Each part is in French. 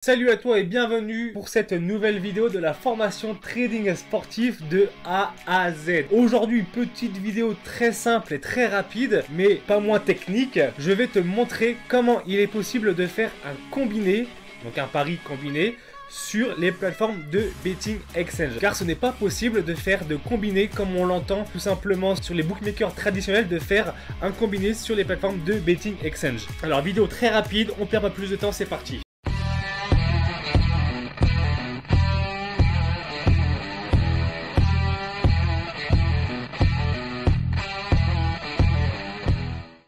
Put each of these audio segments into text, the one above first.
Salut à toi et bienvenue pour cette nouvelle vidéo de la formation trading sportif de A à Z. Aujourd'hui, petite vidéo très simple et très rapide, mais pas moins technique. Je vais te montrer comment il est possible de faire un combiné, donc un pari combiné, sur les plateformes de betting exchange. Car ce n'est pas possible de faire de combiné comme on l'entend tout simplement sur les bookmakers traditionnels, de faire un combiné sur les plateformes de betting exchange. Alors vidéo très rapide, on perd pas plus de temps, c'est parti.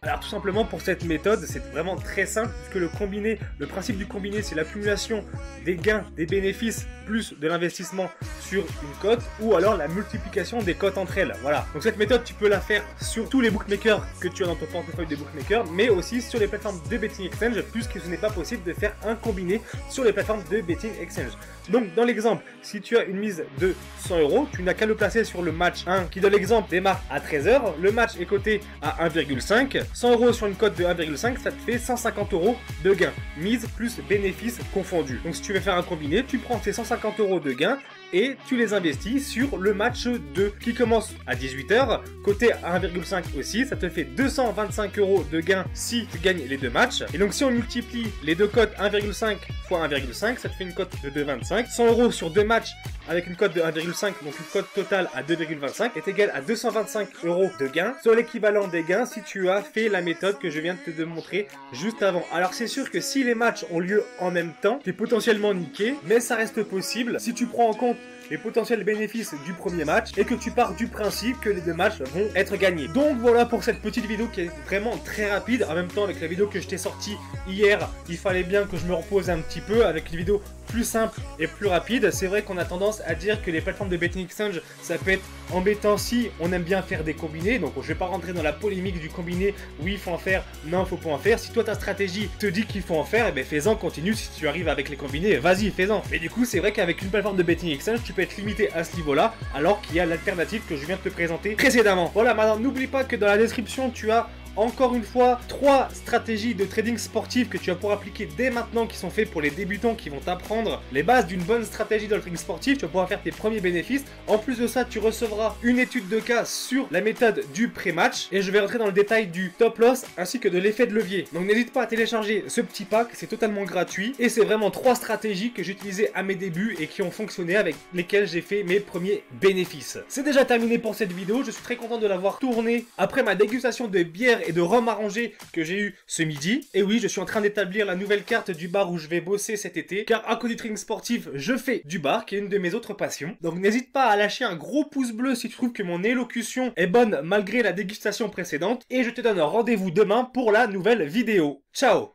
Alors tout simplement pour cette méthode, c'est vraiment très simple puisque le principe du combiné, c'est l'accumulation des gains, des bénéfices plus de l'investissement sur une cote ou alors la multiplication des cotes entre elles. Voilà. Donc cette méthode, tu peux la faire sur tous les bookmakers que tu as dans ton portefeuille de bookmakers, mais aussi sur les plateformes de betting exchange puisque ce n'est pas possible de faire un combiné sur les plateformes de betting exchange. Donc dans l'exemple, si tu as une mise de 100 €, tu n'as qu'à le placer sur le match 1 qui dans l'exemple démarre à 13 h. Le match est coté à 1,5. 100 € sur une cote de 1,5, ça te fait 150 € de gain. Mise plus bénéfices confondus. Donc si tu veux faire un combiné, tu prends tes 150 € de gain et tu les investis sur le match 2 qui commence à 18 h, coté à 1,5 aussi, ça te fait 225 € de gain si tu gagnes les deux matchs. Et donc si on multiplie les deux cotes 1,5 fois 1,5, ça te fait une cote de 2,25. 100 € sur deux matchs avec une cote de 1,5, donc une cote totale à 2,25 est égale à 225 € de gain sur l'équivalent des gains si tu as fait la méthode que je viens de te montrer juste avant. Alors c'est sûr que si les matchs ont lieu en même temps, tu es potentiellement niqué, mais ça reste possible si tu prends en compte les potentiels bénéfices du premier match et que tu pars du principe que les deux matchs vont être gagnés. Donc voilà pour cette petite vidéo qui est vraiment très rapide. En même temps, avec la vidéo que je t'ai sortie hier, il fallait bien que je me repose un petit peu avec une vidéo plus simple et plus rapide. C'est vrai qu'on a tendance à dire que les plateformes de betting exchange, ça peut être embêtant si on aime bien faire des combinés. Donc je vais pas rentrer dans la polémique du combiné, oui il faut en faire, non il faut pas en faire. Si toi ta stratégie te dit qu'il faut en faire, et ben fais-en, continue. Si tu arrives avec les combinés, vas-y fais-en. Mais du coup c'est vrai qu'avec une plateforme de betting exchange, tu peux être limité à ce niveau là, alors qu'il y a l'alternative que je viens de te présenter précédemment. Voilà, maintenant n'oublie pas que dans la description tu as encore une fois 3 stratégies de trading sportif que tu vas pouvoir appliquer dès maintenant, qui sont faits pour les débutants qui vont t'apprendre les bases d'une bonne stratégie dans le trading sportif. Tu vas pouvoir faire tes premiers bénéfices. En plus de ça, tu recevras une étude de cas sur la méthode du pré-match et je vais rentrer dans le détail du top loss ainsi que de l'effet de levier. Donc n'hésite pas à télécharger ce petit pack, c'est totalement gratuit et c'est vraiment 3 stratégies que j'utilisais à mes débuts et qui ont fonctionné, avec lesquelles j'ai fait mes premiers bénéfices. C'est déjà terminé pour cette vidéo, je suis très content de l'avoir tournée après ma dégustation de bière et de rhum arrangé que j'ai eu ce midi. Et oui, je suis en train d'établir la nouvelle carte du bar où je vais bosser cet été, car à côté du trading sportif, je fais du bar, qui est une de mes autres passions. Donc n'hésite pas à lâcher un gros pouce bleu si tu trouves que mon élocution est bonne malgré la dégustation précédente, et je te donne rendez-vous demain pour la nouvelle vidéo. Ciao!